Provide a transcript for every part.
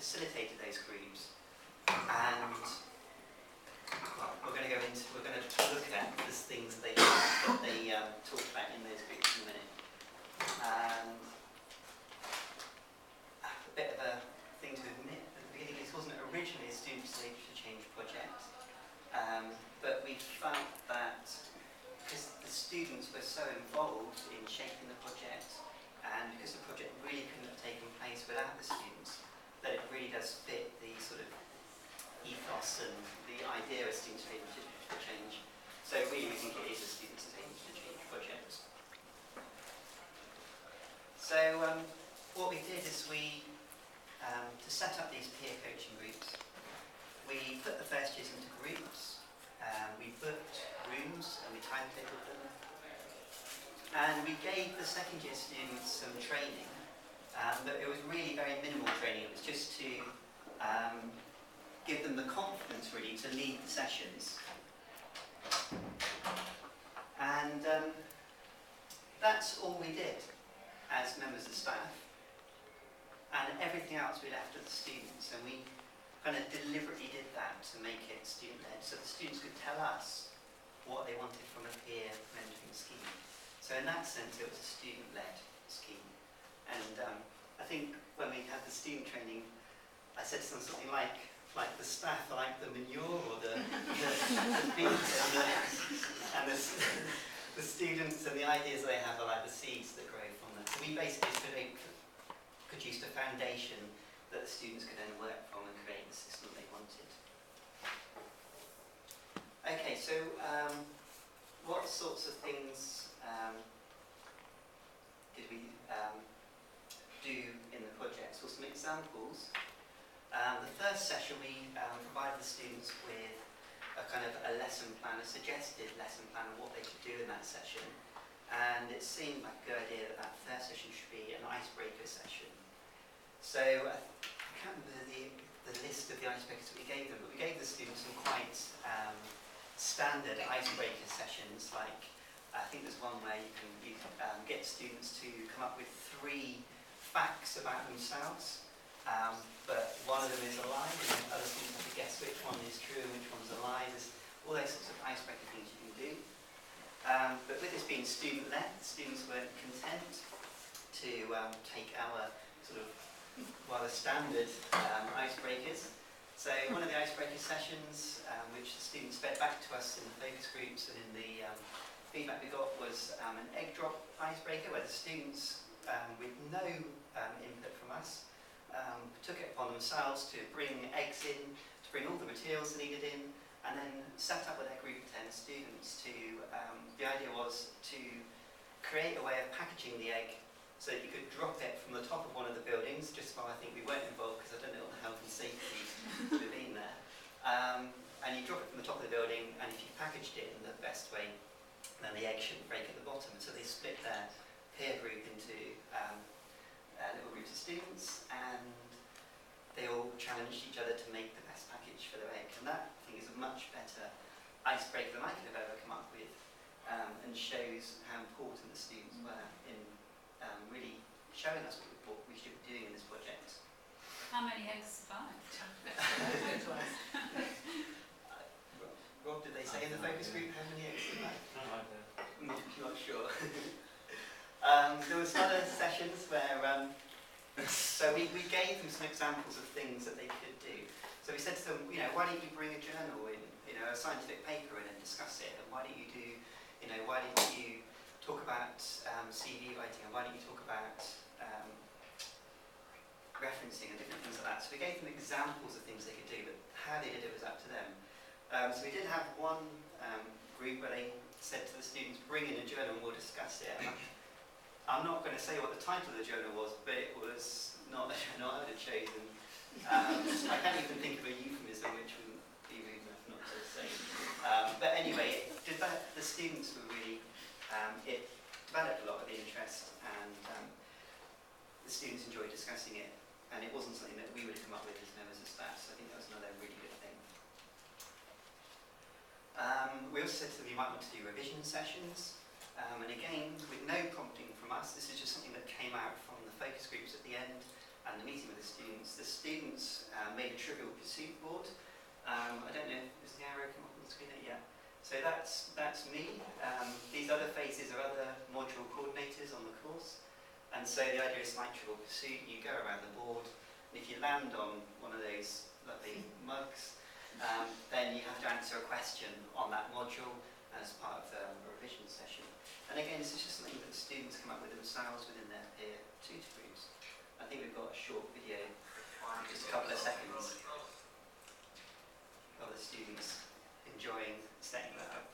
facilitated those groups, and well, we're going to look at the things they talked about in those groups in a minute. And a bit of a thing to admit at the beginning, this wasn't originally a student stage to change project, but we felt that because the students were so involved in shaping the project, and because the project really couldn't have taken place without the students, that it really does fit the sort of ethos and the idea of student stage to change. So really we think it is a student stage to change project. So what we did is to set up these peer coaching groups, we put the first years into groups, we booked rooms and we timetabled them, and we gave the second year students some training, but it was really very minimal training. It was just to give them the confidence really to lead the sessions. And that's all we did as members of staff, and everything else we left to the students, and we kind of deliberately did that to make it student-led, so the students could tell us what they wanted from a peer mentoring scheme. So in that sense it was a student-led scheme. And I think when we had the student training, I said to them something like the staff are like the manure or the beans, and the students and the ideas they have are like the seeds that grow from them. So we basically produced a foundation that the students could then work from and create the system they wanted. Okay, so what sorts of things did we do in the project? So some examples. The first session we provided the students with a kind of a lesson plan, a suggested lesson plan of what they could do in that session. And it seemed like a good idea that that first session should be an icebreaker session. So I can't remember the list of the icebreakers that we gave them, but we gave the students some quite standard icebreaker sessions, like I think there's one where you can get students to come up with 3 facts about themselves, but one of them is a lie, and other students have to guess which one is true and which one's a lie. There's all those sorts of icebreaker things you can do. But with this being student-led, students weren't content to take our sort of rather standard icebreakers. So one of the icebreaker sessions, which the students fed back to us in the focus groups and in the feedback we got, was an egg drop icebreaker, where the students, with no input from us, took it upon themselves to bring eggs in, to bring all the materials needed in, and then set up with their group of 10 students to, the idea was to create a way of packaging the egg so that you could drop it from the top of one of the buildings, just while I think we weren't involved because I don't know what the health and safety would have been there. And you drop it from the top of the building, and if you packaged it in the best way, then the egg shouldn't break at the bottom. So they split their peer group into little groups of students, and they all challenged each other to make the best package for their egg. And that, I think, is a much better icebreaker than I could have ever come up with, and shows how important the students were in really showing us what we should be doing in this project. How many eggs survived? Rob, did they say in the focus group how many eggs survived? No idea. Not sure. There was other sessions where, so we gave them some examples of things that they could do. So we said to them, why don't you bring a journal in, a scientific paper in and discuss it, and why don't you do, why don't you talk about CV writing, and why don't you talk about referencing and different things like that. So we gave them examples of things they could do, but how they did it was up to them. So we did have one group where they said to the students, bring in a journal and we'll discuss it. And I'm not going to say what the title of the journal was, but it was not a journal I would have chosen. I can't even think of a euphemism which wouldn't be rude enough not to say. But anyway, the students were really, it developed a lot of interest, and the students enjoyed discussing it, and it wasn't something that we would have come up with as members of staff, so I think that was another really good thing. We also said to them you might want to do revision sessions, and again, with no prompting from us, this is just something that came out from the focus groups at the end, and and the meeting with the students. The students made a trivial pursuit board. I don't know, is the arrow come up on the screen yet? So that's me. These other faces are other module coordinators on the course. And so the idea is like trivial pursuit, you go around the board, and if you land on one of those lovely mugs, then you have to answer a question on that module as part of a revision session. And again, this is just something that the students come up with themselves within their peer tutor groups. I think we've got a short video, just a couple of seconds, of the students enjoying setting that up.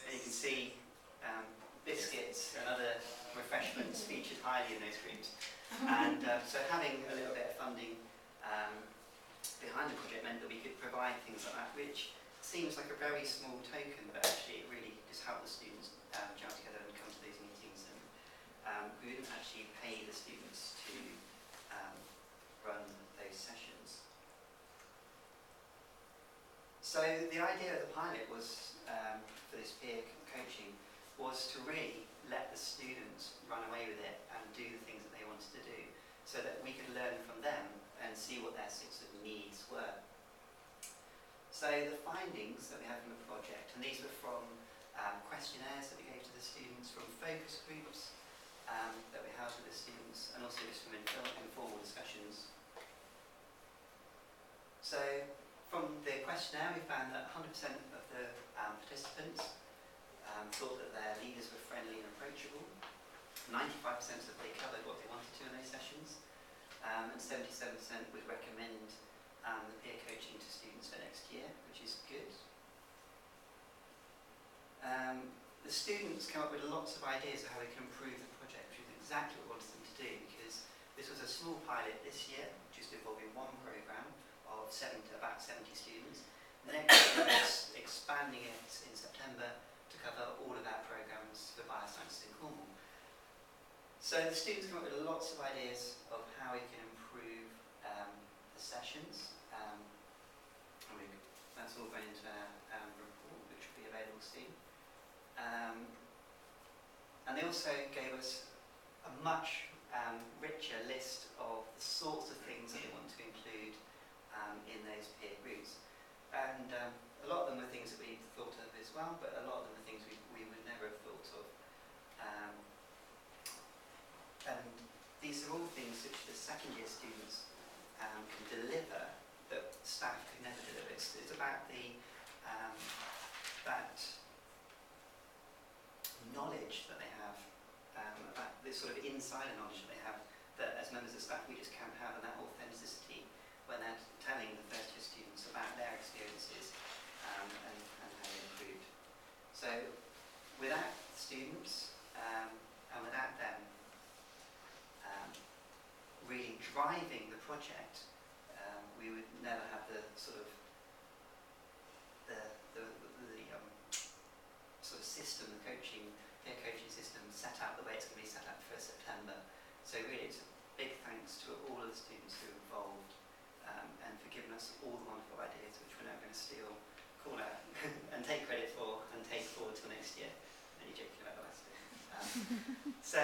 And you can see biscuits and other refreshments featured highly in those groups. And so having a little bit of funding behind the project meant that we could provide things like that, which seems like a very small token, but actually it really just helped the students gel together and come to these meetings. And we didn't actually pay the students to run those sessions. So the idea of the pilot was, for this peer coaching, was to really let the students run away with it and do the things that they wanted to do, so that we could learn from them and see what their sorts of needs were. So the findings that we had from the project, and these were from questionnaires that we gave to the students, from focus groups that we held with the students, and also just from informal discussions. So from the questionnaire, we found that 100% of the participants thought that their leaders were friendly and approachable. 95% said they covered what they wanted to in those sessions, and 77% would recommend the peer coaching to students for next year, which is good. The students came up with lots of ideas of how we can improve the project, which is exactly what we wanted them to do, because this was a small pilot this year, just involving one programme of about 70 students. The next year is expanding it in September to cover all of our programmes for biosciences in Cornwall. So the students come up with lots of ideas of how we can improve the sessions. That's all going into our report, which will be available soon. And they also gave us a much richer list of the sorts of things that they want to include in those peer groups. And a lot of them were things that we thought of as well, but a lot of them are things we would never have thought of. And these are all things which the second year students can deliver that staff could never deliver. It's about the that knowledge that they have, about this sort of insider knowledge that they have, that as members of staff we just can't have, and that authenticity when they're telling the first year students about their experiences and how they improved. So without students and without them really driving the project, we would never have the sort of sort of system, the peer coaching system set out the way it's going to be set out for September. So really it's a big thanks to all of the students who are involved and for giving us all the wonderful ideas which we're now going to steal, call out and take credit for and take forward till next year. Only joking about the last bit. So